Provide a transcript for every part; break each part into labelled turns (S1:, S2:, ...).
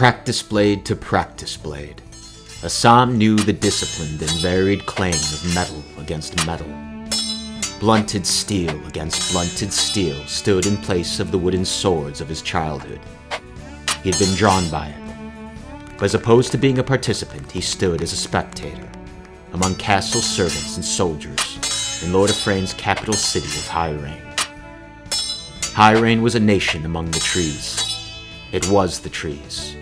S1: practice blade to practice blade, Husam knew the disciplined and varied clang of metal against metal. Blunted steel against blunted steel stood in place of the wooden swords of his childhood. He had been drawn by it, but as opposed to being a participant, he stood as a spectator, among castle servants and soldiers, in Lord Efrain's capital city of High-Rain. High-Rain was a nation among the trees. It was the trees.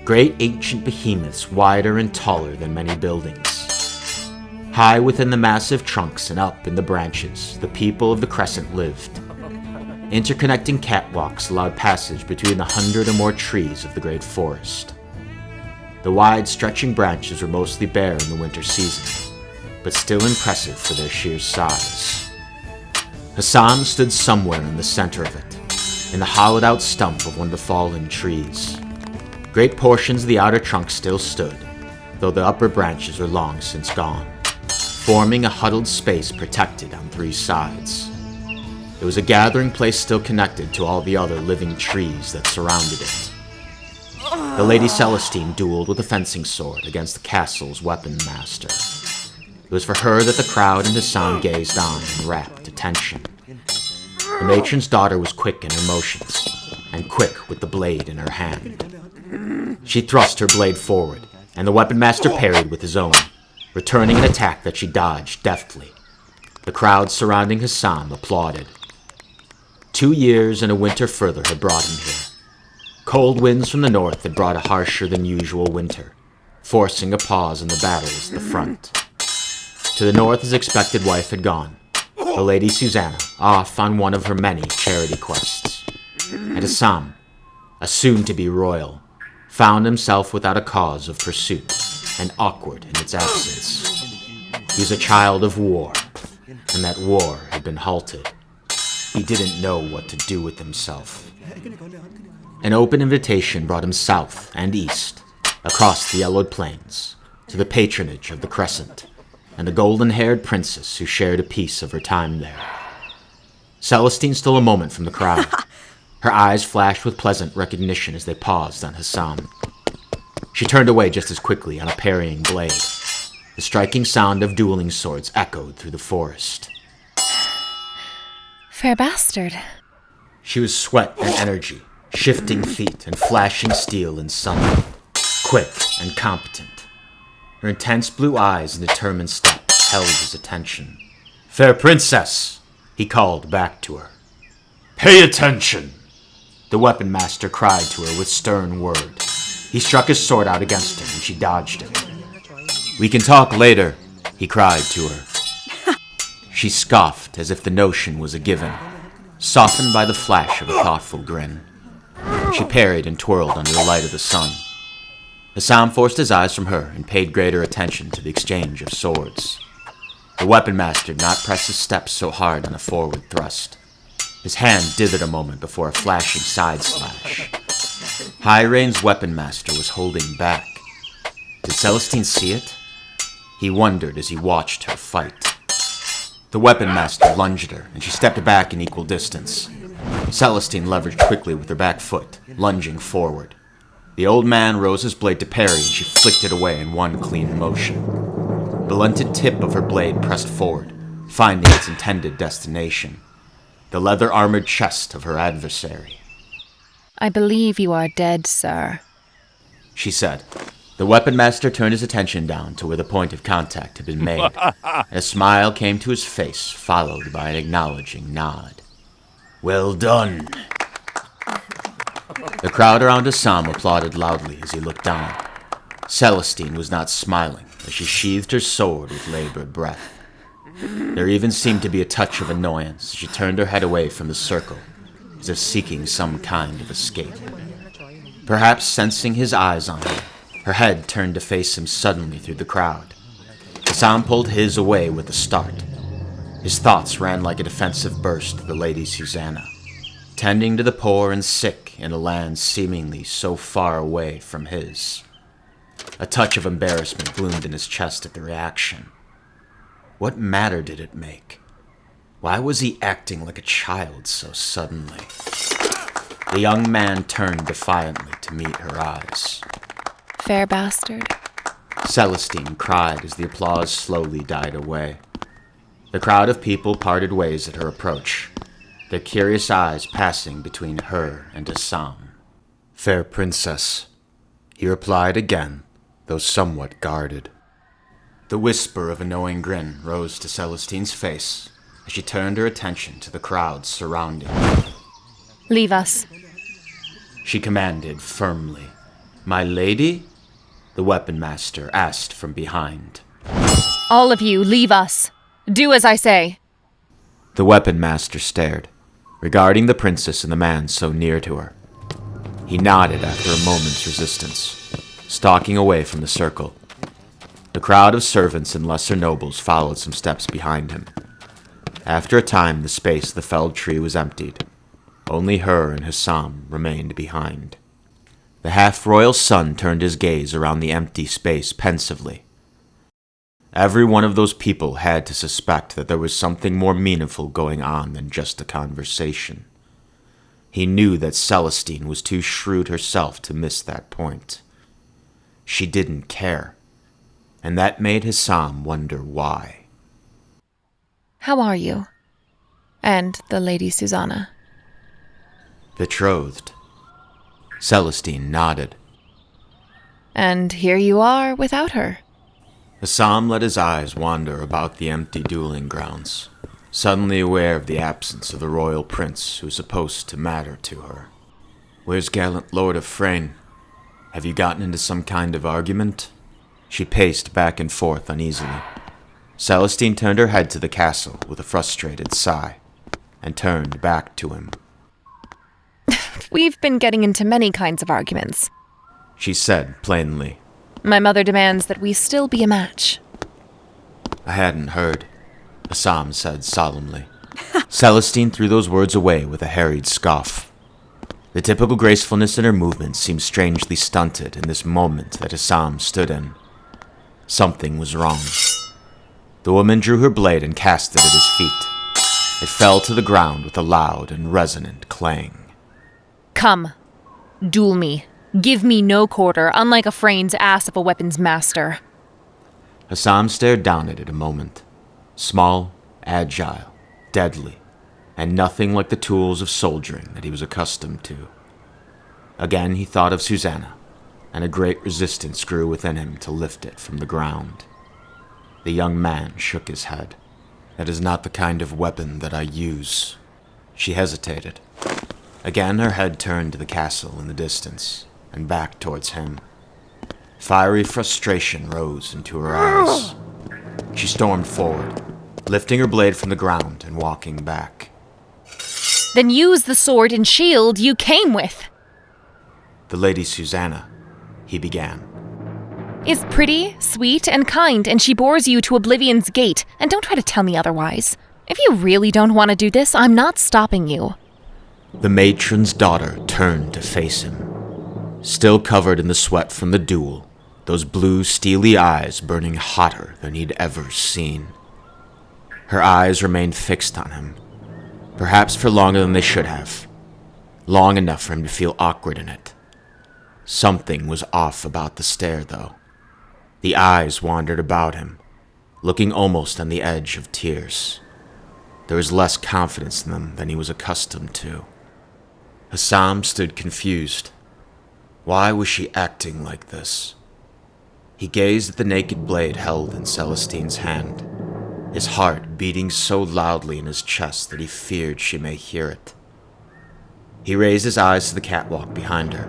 S1: Great ancient behemoths wider and taller than many buildings. High within the massive trunks and up in the branches, the people of the Crescent lived. Interconnecting catwalks allowed passage between the 100 or more trees of the great forest. The wide, stretching branches were mostly bare in the winter season, but still impressive for their sheer size. Husam stood somewhere in the center of it, in the hollowed-out stump of one of the fallen trees. Great portions of the outer trunk still stood, though the upper branches were long since gone, forming a huddled space protected on 3 sides. It was a gathering place still connected to all the other living trees that surrounded it. The Lady Celestine dueled with a fencing sword against the castle's weapon master. It was for her that the crowd and Husam gazed on in rapt attention. The matron's daughter was quick in her motions, and quick with the blade in her hand. She thrust her blade forward, and the weapon master parried with his own, returning an attack that she dodged deftly. The crowd surrounding Husam applauded. 2 years and a winter further had brought him here. Cold winds from the north had brought a harsher than usual winter, forcing a pause in the battles at the front. To the north his expected wife had gone, the Lady Susanna, off on one of her many charity quests. And Husam, a soon-to-be royal, found himself without a cause of pursuit, and awkward in its absence. He was a child of war, and that war had been halted. He didn't know what to do with himself. An open invitation brought him south and east, across the yellowed plains, to the patronage of the Crescent, and the golden-haired princess who shared a piece of her time there. Celestine stole a moment from the crowd. Her eyes flashed with pleasant recognition as they paused on Husam. She turned away just as quickly on a parrying blade. The striking sound of dueling swords echoed through the forest.
S2: Fair bastard.
S1: She was sweat and energy, shifting feet and flashing steel in sunlight, quick and competent. Her intense blue eyes and determined step held his attention. "Fair princess," he called back to her. "Pay attention," the weapon master cried to her with stern word. He struck his sword out against her, and she dodged it. "We can talk later," he cried to her. She scoffed as if the notion was a given, softened by the flash of a thoughtful grin. She parried and twirled under the light of the sun. Husam forced his eyes from her and paid greater attention to the exchange of swords. The weapon master did not press his steps so hard on a forward thrust. His hand dithered a moment before a flashing side slash. High-Rain's weapon master was holding back. Did Celestine see it? He wondered as he watched her fight. The weapon master lunged at her, and she stepped back in equal distance. Celestine leveraged quickly with her back foot, lunging forward. The old man rose his blade to parry, and she flicked it away in one clean motion. The blunted tip of her blade pressed forward, finding its intended destination, the leather-armored chest of her adversary.
S2: I believe you are dead, sir,
S1: she said. The weapon master turned his attention down to where the point of contact had been made, and a smile came to his face, followed by an acknowledging nod. "Well done." The crowd around Husam applauded loudly as he looked down. Celestine was not smiling as she sheathed her sword with labored breath. There even seemed to be a touch of annoyance as she turned her head away from the circle, as if seeking some kind of escape. Perhaps sensing his eyes on her head turned to face him suddenly through the crowd. Husam pulled his away with a start. His thoughts ran like a defensive burst to the Lady Susanna, tending to the poor and sick in a land seemingly so far away from his. A touch of embarrassment bloomed in his chest at the reaction. What matter did it make? Why was he acting like a child so suddenly? The young man turned defiantly to meet her eyes.
S2: Fair bastard.
S1: Celestine cried as the applause slowly died away. The crowd of people parted ways at her approach, their curious eyes passing between her and Husam. "Fair princess," he replied again, though somewhat guarded. The whisper of a knowing grin rose to Celestine's face as she turned her attention to the crowd surrounding her.
S2: Leave us.
S1: She commanded firmly. "My lady?" the weapon master asked from behind.
S2: All of you, leave us. Do as I say.
S1: The weapon master stared, regarding the princess and the man so near to her. He nodded after a moment's resistance, stalking away from the circle. The crowd of servants and lesser nobles followed some steps behind him. After a time, the space of the felled tree was emptied. Only her and Husam remained behind. The half-royal son turned his gaze around the empty space pensively. Every one of those people had to suspect that there was something more meaningful going on than just a conversation. He knew that Celestine was too shrewd herself to miss that point. She didn't care, and that made Husam wonder why.
S2: How are you? And the Lady Susanna?
S1: Betrothed. Celestine nodded.
S2: And here you are without her.
S1: Husam let his eyes wander about the empty dueling grounds, suddenly aware of the absence of the royal prince who was supposed to matter to her. "Where's gallant Lord Efrain? Have you gotten into some kind of argument?" She paced back and forth uneasily. Celestine turned her head to the castle with a frustrated sigh, and turned back to him.
S2: We've been getting into many kinds of arguments,
S1: She said plainly.
S2: My mother demands that we still be a match.
S1: "I hadn't heard," Husam said solemnly. Celestine threw those words away with a harried scoff. The typical gracefulness in her movements seemed strangely stunted in this moment that Husam stood in. Something was wrong. The woman drew her blade and cast it at his feet. It fell to the ground with a loud and resonant clang.
S2: Come, duel me. Give me no quarter, unlike Efrain's ass of a weapons master.
S1: Husam stared down at it a moment. Small, agile, deadly, and nothing like the tools of soldiering that he was accustomed to. Again he thought of Susanna, and a great resistance grew within him to lift it from the ground. The young man shook his head. "That is not the kind of weapon that I use." She hesitated. Again her head turned to the castle in the distance, and back towards him. Fiery frustration rose into her eyes. She stormed forward, lifting her blade from the ground and walking back.
S2: Then use the sword and shield you came with.
S1: "The Lady Susanna," he began.
S2: Is pretty, sweet, and kind, and she bores you to oblivion's gate, and don't try to tell me otherwise. If you really don't want to do this, I'm not stopping you.
S1: The matron's daughter turned to face him. Still covered in the sweat from the duel, those blue, steely eyes burning hotter than he'd ever seen. Her eyes remained fixed on him, perhaps for longer than they should have. Long enough for him to feel awkward in it. Something was off about the stare, though. The eyes wandered about him, looking almost on the edge of tears. There was less confidence in them than he was accustomed to. Husam stood confused. Why was she acting like this? He gazed at the naked blade held in Celestine's hand, his heart beating so loudly in his chest that he feared she may hear it. He raised his eyes to the catwalk behind her,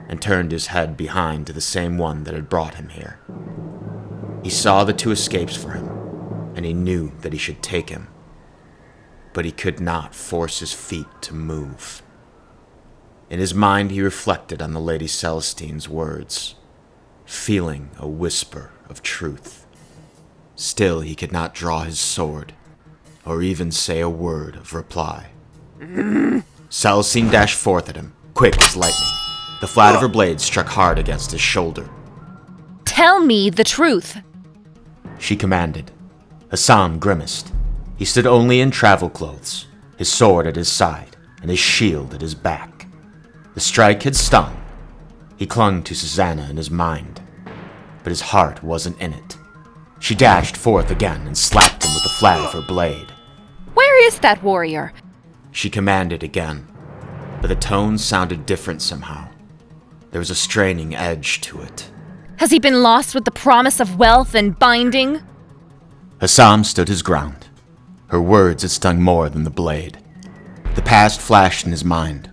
S1: and turned his head behind to the same one that had brought him here. He saw the two escapes for him, and he knew that he should take him. But he could not force his feet to move. In his mind he reflected on the Lady Celestine's words, feeling a whisper of truth. Still he could not draw his sword, or even say a word of reply. Celestine dashed forth at him, quick as lightning. The flat of her blade struck hard against his shoulder.
S2: Tell me the truth,
S1: She commanded. Husam grimaced. He stood only in travel clothes, his sword at his side, and his shield at his back. The strike had stung. He clung to Susanna in his mind, but his heart wasn't in it. She dashed forth again and slapped him with the flat of her blade.
S2: Where is that warrior?
S1: She commanded again, but the tone sounded different somehow. There was a straining edge to it.
S2: Has he been lost with the promise of wealth and binding?
S1: Husam stood his ground. Her words had stung more than the blade. The past flashed in his mind.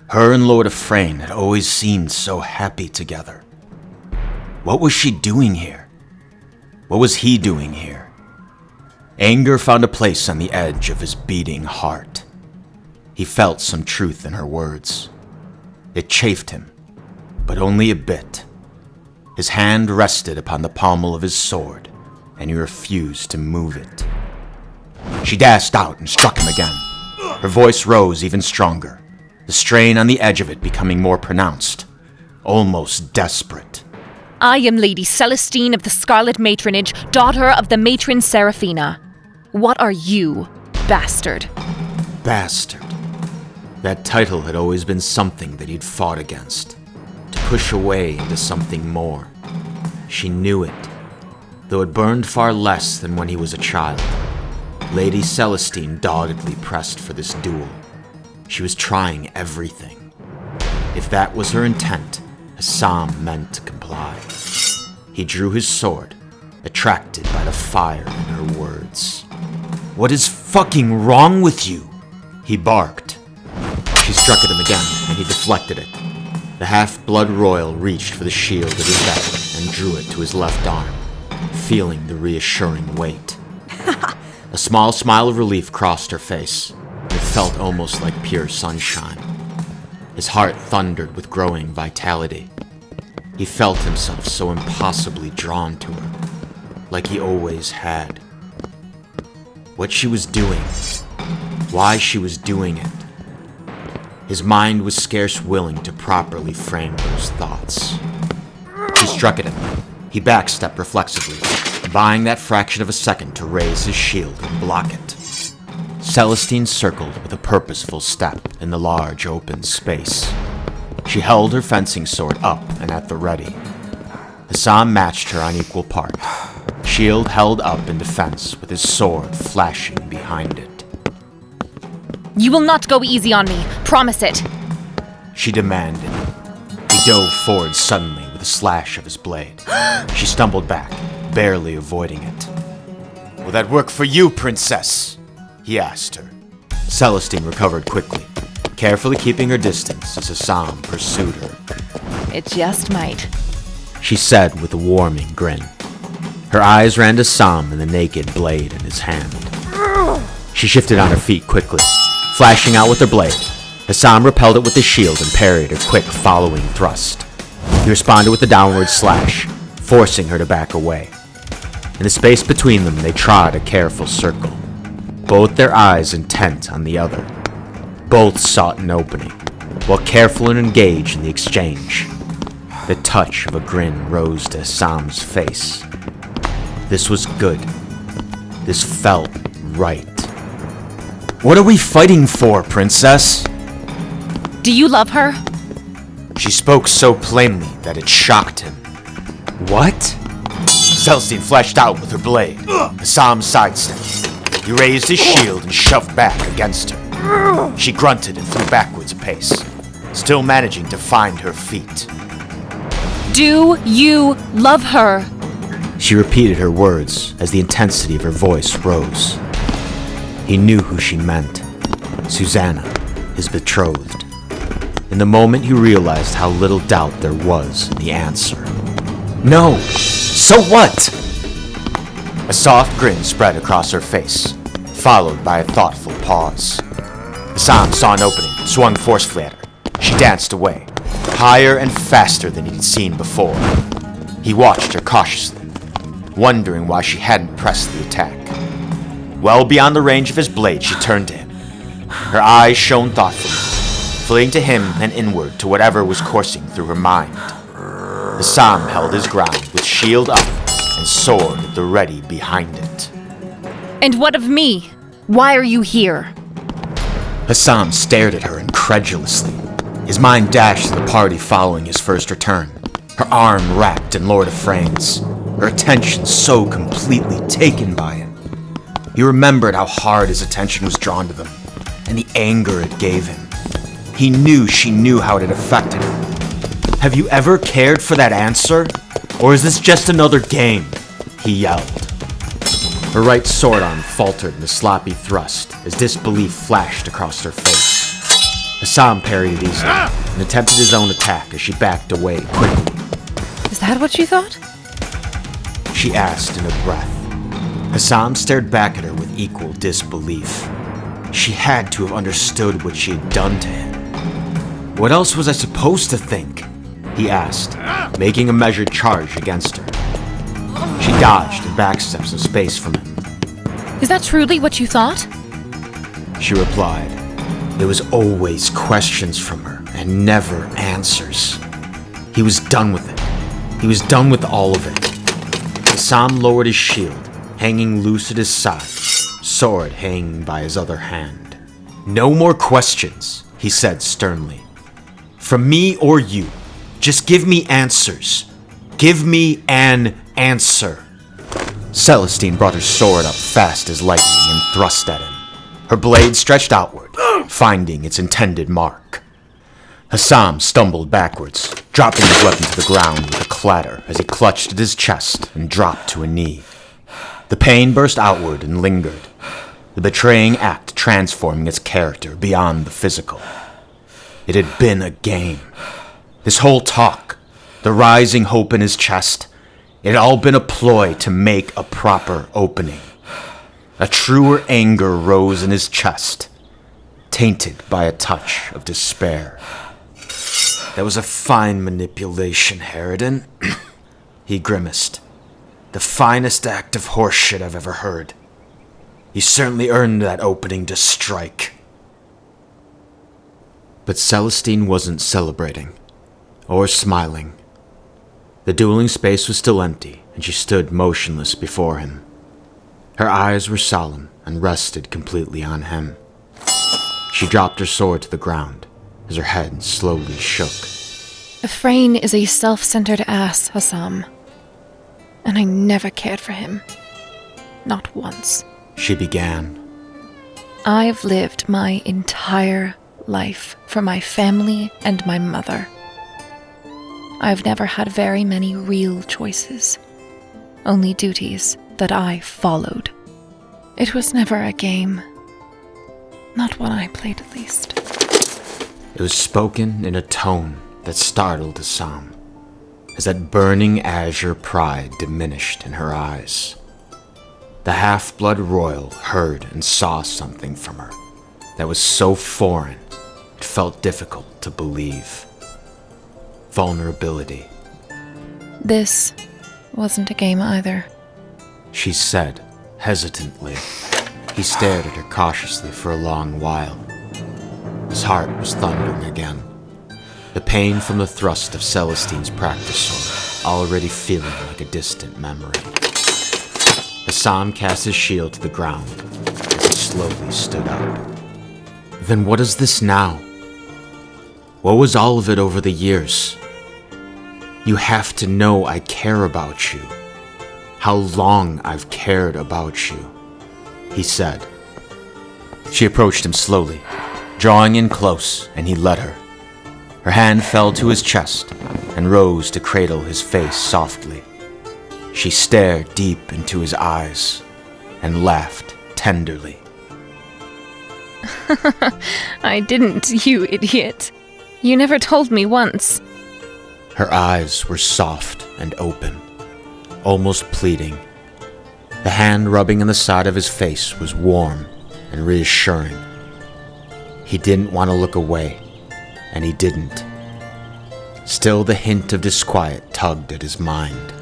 S1: Her and Lord Efrain had always seemed so happy together. What was she doing here? What was he doing here? Anger found a place on the edge of his beating heart. He felt some truth in her words. It chafed him, but only a bit. His hand rested upon the pommel of his sword, and he refused to move it. She dashed out and struck him again. Her voice rose even stronger, the strain on the edge of it becoming more pronounced, almost desperate.
S2: I am Lady Celestine of the Scarlet Matronage, daughter of the matron Seraphina. What are you, bastard?
S1: Bastard. That title had always been something that he'd fought against, to push away into something more. She knew it, though it burned far less than when he was a child. Lady Celestine doggedly pressed for this duel. She was trying everything. If that was her intent, Husam meant to comply. He drew his sword, attracted by the fire in her words. "What is fucking wrong with you?" he barked. She struck at him again, and he deflected it. The half-blood royal reached for the shield at his back and drew it to his left arm, feeling the reassuring weight. A small smile of relief crossed her face, and it felt almost like pure sunshine. His heart thundered with growing vitality. He felt himself so impossibly drawn to her, like he always had. What she was doing, why she was doing it. His mind was scarce willing to properly frame those thoughts. She struck at him. He backstepped reflexively, buying that fraction of a second to raise his shield and block it. Celestine circled with a purposeful step in the large open space. She held her fencing sword up and at the ready. Husam matched her on equal part, shield held up in defense with his sword flashing behind it.
S2: You will not go easy on me, promise it.
S1: She demanded. He dove forward suddenly with a slash of his blade. She stumbled back, barely avoiding it. "Will that work for you, princess?" he asked her. Celestine recovered quickly, carefully keeping her distance as Husam pursued her.
S2: It just might,
S1: she said with a warming grin. Her eyes ran to Husam and the naked blade in his hand. She shifted on her feet quickly, flashing out with her blade. Husam repelled it with his shield and parried a quick following thrust. He responded with a downward slash, forcing her to back away. In the space between them, they trod a careful circle, both their eyes intent on the other. Both sought an opening, while careful and engaged in the exchange. The touch of a grin rose to Husam's face. This was good. This felt right. "What are we fighting for, princess?"
S2: Do you love her?
S1: She spoke so plainly that it shocked him. "What?" Celestine flashed out with her blade. Husam sidestepped. He raised his shield and shoved back against her. She grunted and flew backwards a pace, still managing to find her feet.
S2: Do you love her?
S1: She repeated her words as the intensity of her voice rose. He knew who she meant. Susanna, his betrothed. In the moment he realized how little doubt there was in the answer. "No! So what?" A soft grin spread across her face, followed by a thoughtful pause. Husam saw an opening and swung forcefully at her. She danced away, higher and faster than he'd seen before. He watched her cautiously, wondering why she hadn't pressed the attack. Well beyond the range of his blade, she turned to him. Her eyes shone thoughtfully, fleeing to him and inward to whatever was coursing through her mind. Husam held his ground with shield up and sword at the ready behind it.
S2: And what of me? Why are you here?
S1: Husam stared at her incredulously, His mind dashed to the party following his first return, her arm wrapped in Lord Efrain's, her attention so completely taken by him. He remembered how hard his attention was drawn to them, and the anger it gave him. He knew she knew how it had affected him. "Have you ever cared for that answer? Or is this just another game?" he yelled. Her right sword arm faltered in a sloppy thrust as disbelief flashed across her face. Husam parried it easily and attempted his own attack as she backed away quickly.
S2: Is that what you thought?
S1: She asked in a breath. Husam stared back at her with equal disbelief. She had to have understood what she had done to him. "What else was I supposed to think?" he asked, making a measured charge against her. She dodged and backstepped some space from him.
S2: Is that truly what you thought?
S1: She replied. It was always questions from her and never answers. He was done with it. He was done with all of it. Husam lowered his shield, hanging loose at his side, sword hanging by his other hand. "No more questions," he said sternly. "From me or you. Just give me answers. Give me an answer." Celestine brought her sword up fast as lightning and thrust at him. Her blade stretched outward, finding its intended mark. Husam stumbled backwards, dropping his weapon to the ground with a clatter as he clutched at his chest and dropped to a knee. The pain burst outward and lingered, the betraying act transforming its character beyond the physical. It had been a game. This whole talk, the rising hope in his chest, it had all been a ploy to make a proper opening. A truer anger rose in his chest, tainted by a touch of despair. "That was a fine manipulation, Harridan," he grimaced. "The finest act of horseshit I've ever heard. You certainly earned that opening to strike." But Celestine wasn't celebrating, or smiling. The dueling space was still empty, and she stood motionless before him. Her eyes were solemn and rested completely on him. She dropped her sword to the ground as her head slowly shook.
S2: Efrain is a self-centered ass, Husam. And I never cared for him. Not once.
S1: She began.
S2: I've lived my entire life for my family and my mother. I've never had very many real choices. Only duties that I followed. It was never a game. Not one I played, at least.
S1: It was spoken in a tone that startled Husam, as that burning azure pride diminished in her eyes. The half-blood royal heard and saw something from her that was so foreign it felt difficult to believe. Vulnerability.
S2: This wasn't a game either,
S1: she said, hesitantly. He stared at her cautiously for a long while. His heart was thundering again, the pain from the thrust of Celestine's practice sword already feeling like a distant memory. Husam cast his shield to the ground as he slowly stood up. Then what is this now? What was all of it over the years? You have to know I care about you. How long I've cared about you, he said. She approached him slowly, drawing in close, and he let her. Her hand fell to his chest and rose to cradle his face softly. She stared deep into his eyes and laughed tenderly.
S2: I didn't, you idiot. You never told me once.
S1: Her eyes were soft and open, almost pleading. The hand rubbing on the side of his face was warm and reassuring. He didn't want to look away, and he didn't. Still, the hint of disquiet tugged at his mind.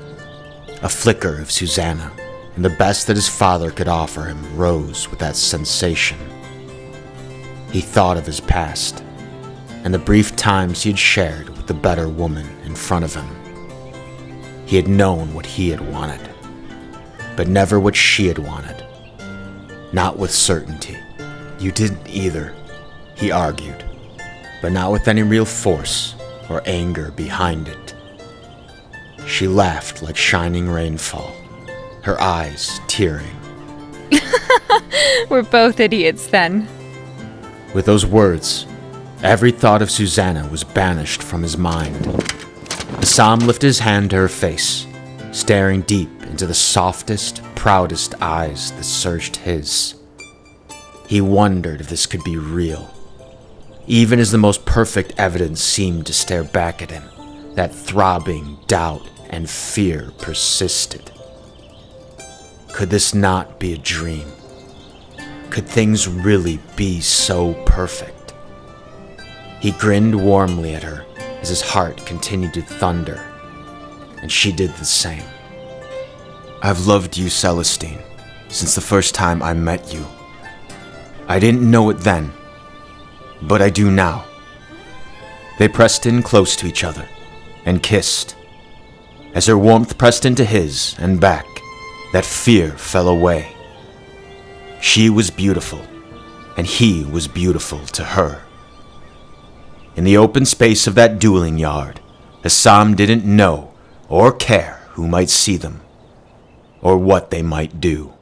S1: A flicker of Susanna, and the best that his father could offer him rose with that sensation. He thought of his past, and the brief times he had shared with the better woman in front of him. He had known what he had wanted, but never what she had wanted. Not with certainty. You didn't either, he argued. but not with any real force or anger behind it. She laughed like shining rainfall, her eyes tearing.
S2: We're both idiots then.
S1: With those words, every thought of Susanna was banished from his mind. Husam lifted his hand to her face, staring deep into the softest, proudest eyes that searched his. He wondered if this could be real. Even as the most perfect evidence seemed to stare back at him, that throbbing doubt and fear persisted. Could this not be a dream? Could things really be so perfect? He grinned warmly at her as his heart continued to thunder, and she did the same. I've loved you, Celestine, since the first time I met you. I didn't know it then, but I do now. They pressed in close to each other and kissed. As her warmth pressed into his and back, that fear fell away. She was beautiful, and he was beautiful to her. In the open space of that dueling yard, Husam didn't know or care who might see them, or what they might do.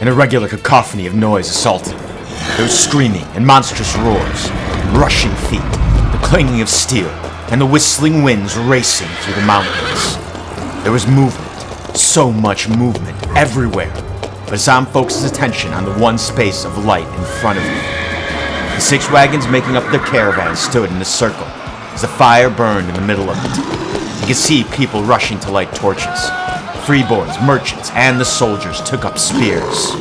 S1: An irregular cacophony of noise assaulted. There was screaming and monstrous roars, rushing feet, the clanging of steel, and the whistling winds racing through the mountains. There was movement, so much movement, everywhere. But Husam focused his attention on the one space of light in front of him. The 6 wagons making up their caravan stood in a circle, as the fire burned in the middle of it. He could see people rushing to light torches. Freeborns, merchants, and the soldiers took up spears.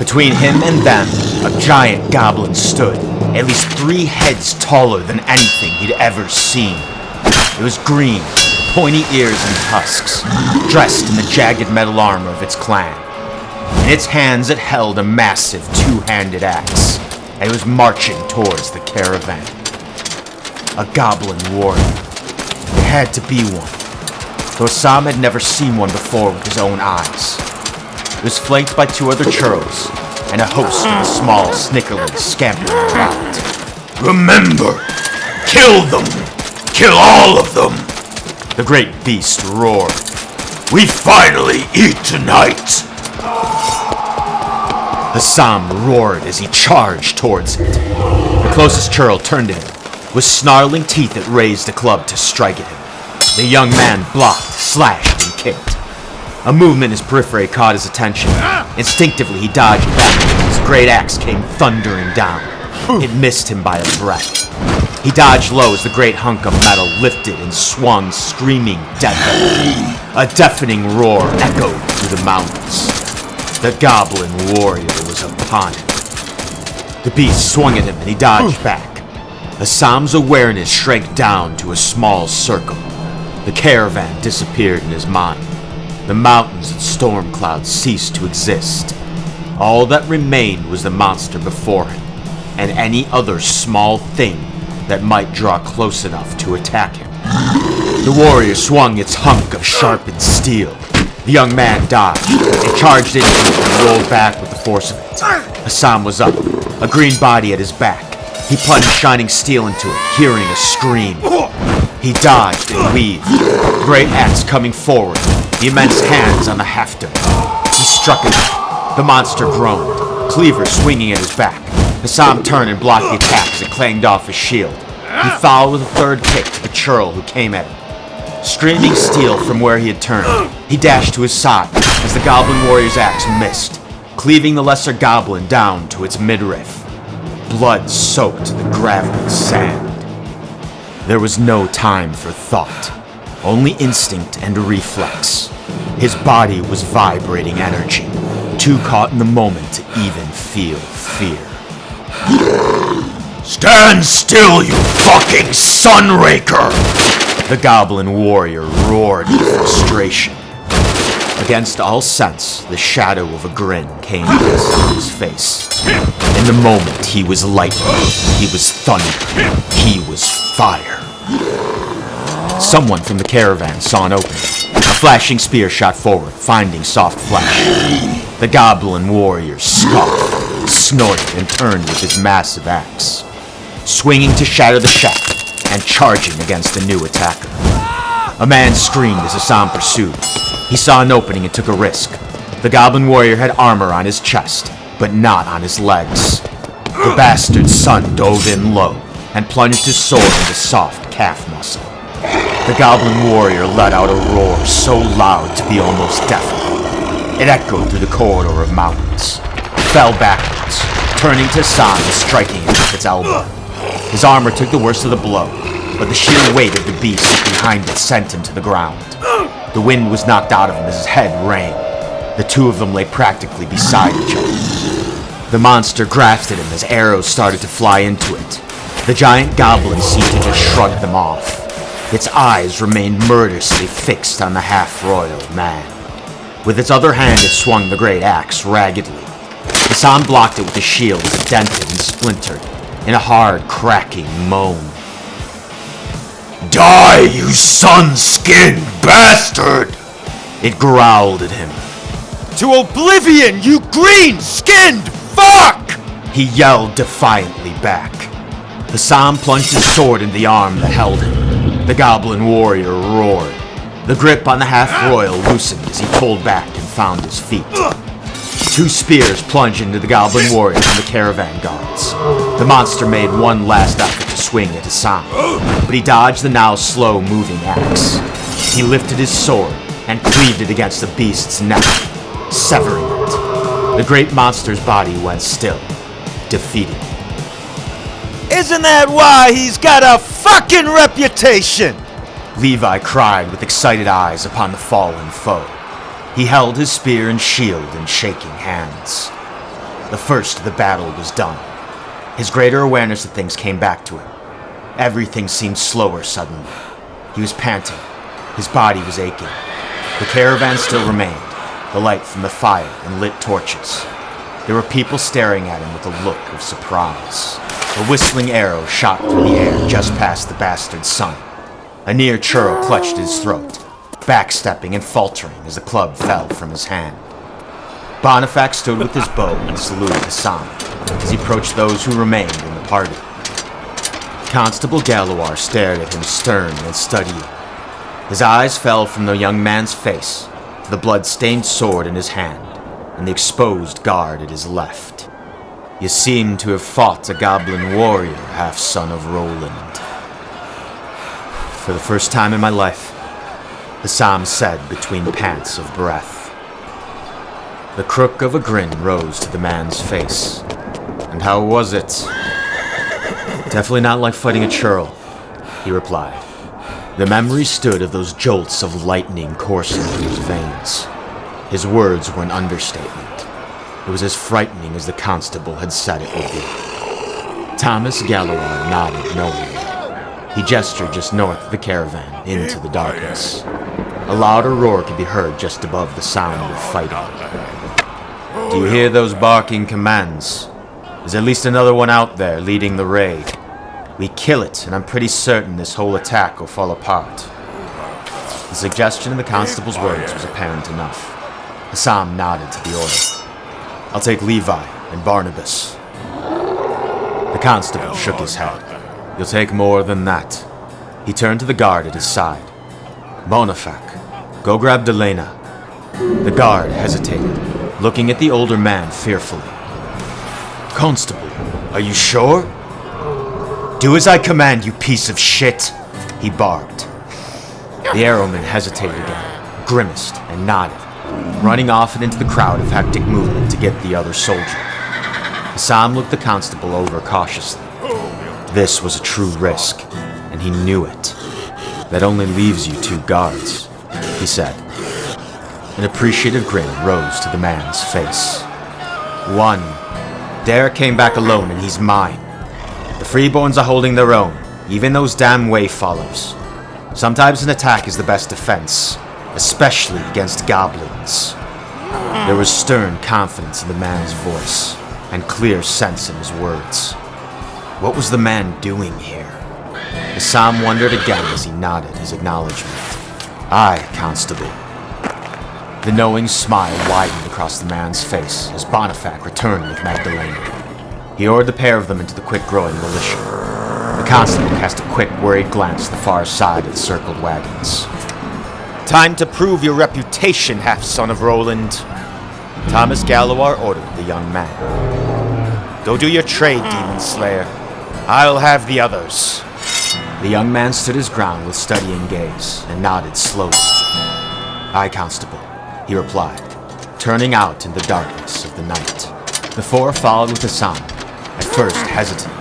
S1: Between him and them, a giant goblin stood, at least 3 heads taller than anything he'd ever seen. It was green, pointy ears and tusks, dressed in the jagged metal armor of its clan. In its hands it held a massive 2-handed axe, and it was marching towards the caravan. A goblin warrior. It had to be one. Though Husam had never seen one before with his own eyes. It was flanked by 2 other churros, and a host of small snickerlings scampering around. Remember! Kill them! Kill all of them! The great beast roared. We finally eat tonight! Husam roared as he charged towards it. The closest churro turned to him, with snarling teeth that raised a club to strike at him. The young man blocked, slashed, and kicked. A movement in his periphery caught his attention. Instinctively, he dodged back as his great axe came thundering down. It missed him by a breath. He dodged low as the great hunk of metal lifted and swung, screaming deafeningly. A deafening roar echoed through the mountains. The goblin warrior was upon him. The beast swung at him and he dodged back. Husam's awareness shrank down to a small circle. The caravan disappeared in his mind. The mountains and storm clouds ceased to exist. All that remained was the monster before him, and any other small thing that might draw close enough to attack him. The warrior swung its hunk of sharpened steel. The young man dodged. It charged into it and rolled back with the force of it. Husam was up, a green body at his back. He plunged shining steel into it, hearing a scream. He dodged and weaved, the great axe coming forward, the immense hands on the hafter. He struck it. The monster groaned, cleaver swinging at his back. Husam turned and blocked the attack as it clanged off his shield. He followed with a third kick to the churl who came at him. Streaming steel from where he had turned, he dashed to his side as the goblin warrior's axe missed, cleaving the lesser goblin down to its midriff. Blood soaked the graveled sand. There was no time for thought, only instinct and reflex. His body was vibrating energy, too caught in the moment to even feel fear. Stand still, you fucking sunraker! The goblin warrior roared in frustration. Against all sense, the shadow of a grin came into his face. In the moment, he was lightning, he was thunder, he was fire. Someone from the caravan saw an opening. A flashing spear shot forward, finding soft flesh. The goblin warrior scoffed, snorted, and turned with his massive axe, swinging to shatter the shaft and charging against the new attacker. A man screamed as Husam pursued. He saw an opening and took a risk. The goblin warrior had armor on his chest, but not on his legs. The bastard's son dove in low and plunged his sword into soft calf muscle. The goblin warrior let out a roar so loud to be almost deafening. It echoed through the corridor of mountains, fell backwards, turning to Husam and striking him with its elbow. His armor took the worst of the blow, but the sheer weight of the beast behind it sent him to the ground. The wind was knocked out of him as his head rang. The two of them lay practically beside each other. The monster grasped at him as arrows started to fly into it. The giant goblin seemed to just shrug them off. Its eyes remained murderously fixed on the half-royal man. With its other hand it swung the great axe raggedly. Husam blocked it with his shield as it dented and splintered in a hard, cracking moan. "Die, you sun-skinned bastard!" It growled at him.
S3: "To oblivion, you green-skinned fuck!"
S1: He yelled defiantly back. Husam plunged his sword into the arm that held him. The goblin warrior roared. The grip on the half-royal loosened as he pulled back and found his feet. Two spears plunged into the goblin warrior from the caravan guards. The monster made one last effort to swing at Husam, but he dodged the now slow-moving axe. He lifted his sword and cleaved it against the beast's neck, severing it. The great monster's body went still, defeated.
S3: "Isn't that why he's got a fucking reputation?"
S1: Levi cried with excited eyes upon the fallen foe. He held his spear and shield in shaking hands. The first of the battle was done. His greater awareness of things came back to him. Everything seemed slower suddenly. He was panting. His body was aching. The caravan still remained, the light from the fire and lit torches. There were people staring at him with a look of surprise. A whistling arrow shot through the air just past the bastard's son. A near churro clutched his throat, backstepping and faltering as the club fell from his hand. Bonifax stood with his bow and saluted Husam as he approached those who remained in the party. Constable Galoir stared at him stern and studying. His eyes fell from the young man's face to the blood-stained sword in his hand and the exposed guard at his left. "You seem to have fought a goblin warrior, half-son of Roland." "For the first time in my life," Husam said between pants of breath. The crook of a grin rose to the man's face. "And how was it?" "Definitely not like fighting a churl," he replied. The memory stood of those jolts of lightning coursing through his veins. His words were an understatement. It was as frightening as the constable had said it would be. Thomas Galois nodded knowingly. He gestured just north of the caravan, into the darkness. A louder roar could be heard just above the sound of fighting. "Do you hear those barking commands? There's at least another one out there leading the raid. We kill it, and I'm pretty certain this whole attack will fall apart." The suggestion in the constable's words was apparent enough. Husam nodded to the order. "I'll take Levi and Barnabas." The constable shook his head. "You'll take more than that." He turned to the guard at his side. "Bonifac, go grab Delena." The guard hesitated, looking at the older man fearfully. "Constable, are you sure?" "Do as I command, you piece of shit," he barked. The arrowman hesitated again, grimaced, and nodded, running off and into the crowd of hectic movement to get the other soldier. Husam looked the constable over cautiously. This was a true risk, and he knew it. "That only leaves you 2 guards," he said. An appreciative grin rose to the man's face. "1. Derek came back alone, and he's mine. The Freeborns are holding their own, even those damn way follows. Sometimes an attack is the best defense, especially against goblins. There was stern confidence in the man's voice, and clear sense in his words. What was the man doing here? Husam wondered again as he nodded his acknowledgement. Aye, Constable. The knowing smile widened across the man's face as Bonifac returned with Magdalena. He ordered the pair of them into the quick-growing militia. The constable cast a quick, worried glance to the far side of the circled wagons.
S3: Time to prove your reputation, half-son of Roland. Thomas Gallowar ordered the young man. Go do your trade, Demon Slayer. I'll have the others.
S1: The young man stood his ground with studying gaze and nodded slowly. Aye, Constable, he replied, turning out in the darkness of the night. The four followed with Husam, at first hesitantly,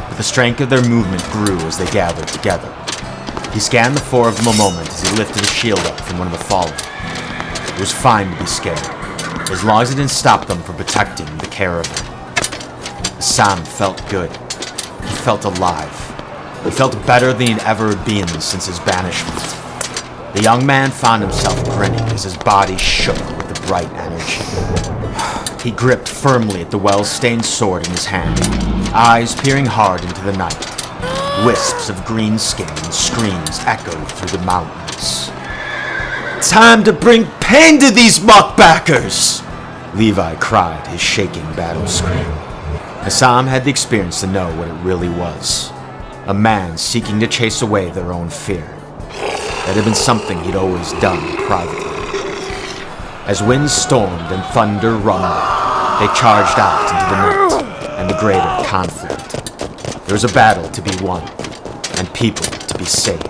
S1: but the strength of their movement grew as they gathered together. He scanned the four of them a moment as he lifted a shield up from one of the fallen. It was fine to be scared, as long as it didn't stop them from protecting the caravan. Husam felt good. He felt alive. He felt better than he'd ever been since his banishment. The young man found himself grinning as his body shook with the bright energy. He gripped firmly at the well-stained sword in his hand, eyes peering hard into the night. Wisps of green skin and screams echoed through the mountains. Time to bring pain to these muckbackers! Levi cried, his shaking battle scream. Husam had the experience to know what it really was. A man seeking to chase away their own fear. That had been something he'd always done privately. As winds stormed and thunder rumbled, they charged out into the night and the greater conflict. There was a battle to be won, and people to be saved.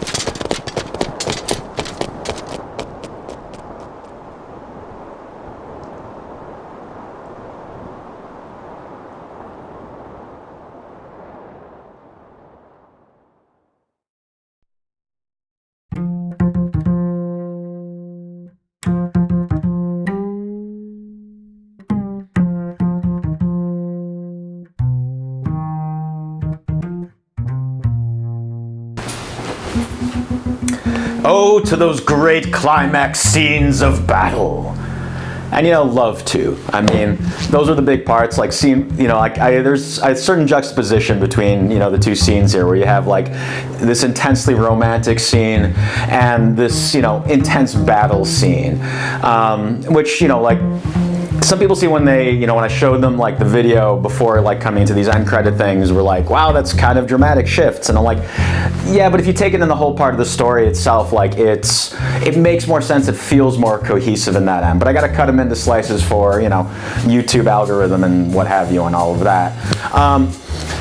S4: Oh, to those great climax scenes of battle. And love too. I mean, those are the big parts. Like seeing, there's a certain juxtaposition between, the two scenes here, where you have like this intensely romantic scene and this, intense battle scene, which, some people see when they, when I showed them like the video before like coming into these end credit things, were like, wow, that's kind of dramatic shifts. And I'm like, yeah, but if you take it in the whole part of the story itself, like it makes more sense. It feels more cohesive in that end. But I got to cut them into slices for, YouTube algorithm and what have you and all of that.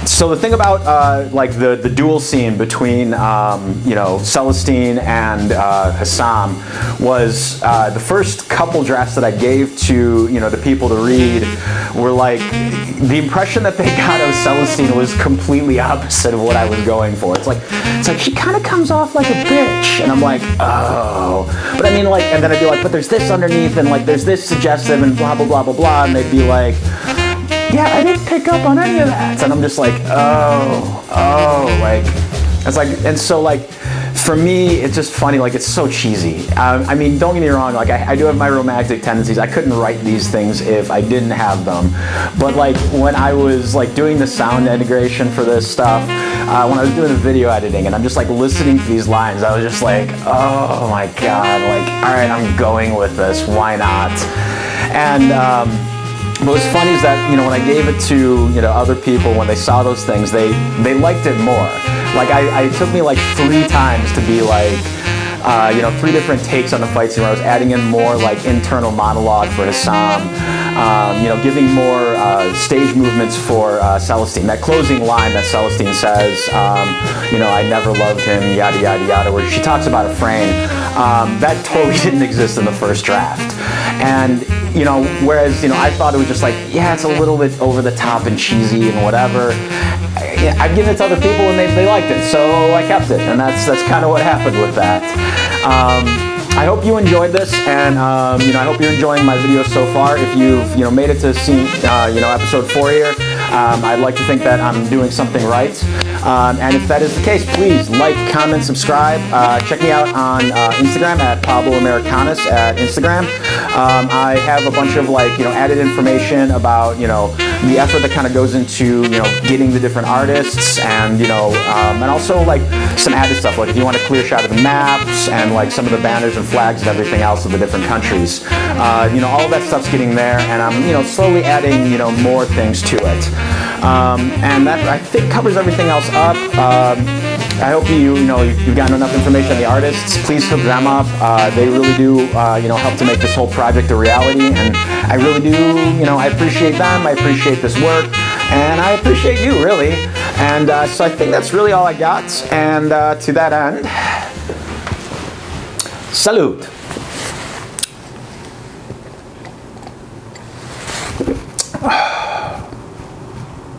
S4: So the thing about like the duel scene between Celestine and Husam was the first couple drafts that I gave to the people to read were like the impression that they got of Celestine was completely opposite of what I was going for. It's like she kind of comes off like a bitch, and I'm like, oh, but I mean like, and then I'd be like, but there's this underneath, and like there's this suggestive, and blah blah blah blah blah, and they'd be like, yeah, I didn't pick up on any of that. And I'm just like, like, it's like, and so like, for me, it's just funny, like, it's so cheesy. I mean, don't get me wrong, like, I do have my romantic tendencies. I couldn't write these things if I didn't have them. But like, when I was like doing the sound integration for this stuff, when I was doing the video editing, and I'm just like listening to these lines, I was just like, oh my God, like, all right, I'm going with this, why not? And, but what's funny is that, when I gave it to, other people, when they saw those things, they liked it more. Like, it took me like 3 times to be like, 3 different takes on the fight scene where I was adding in more like internal monologue for Husam, giving more stage movements for Celestine. That closing line that Celestine says, I never loved him, yada, yada, yada, where she talks about Efrain, that totally didn't exist in the first draft. And, whereas, I thought it was just like, yeah, it's a little bit over the top and cheesy and whatever. I've given it to other people and they liked it, so I kept it, and that's kind of what happened with that. I hope you enjoyed this, and I hope you're enjoying my videos so far. If you've made it to see episode 4 here, I'd like to think that I'm doing something right. And if that is the case, please like, comment, subscribe. Check me out on Instagram at Pablo Americanus at Instagram. I have a bunch of added information about the effort that kind of goes into getting the different artists, and and also some added stuff, like if you want a clear shot of the maps and some of the banners and flags and everything else of the different countries. All of that stuff's getting there, and I'm slowly adding more things to it. And that, I think, covers everything else up. I hope you've gotten enough information on the artists. Please hook them up. They really do help to make this whole project a reality, and I really do I appreciate them. I appreciate this work, and I appreciate you, really. And so I think that's really all I got. And to that end, salute.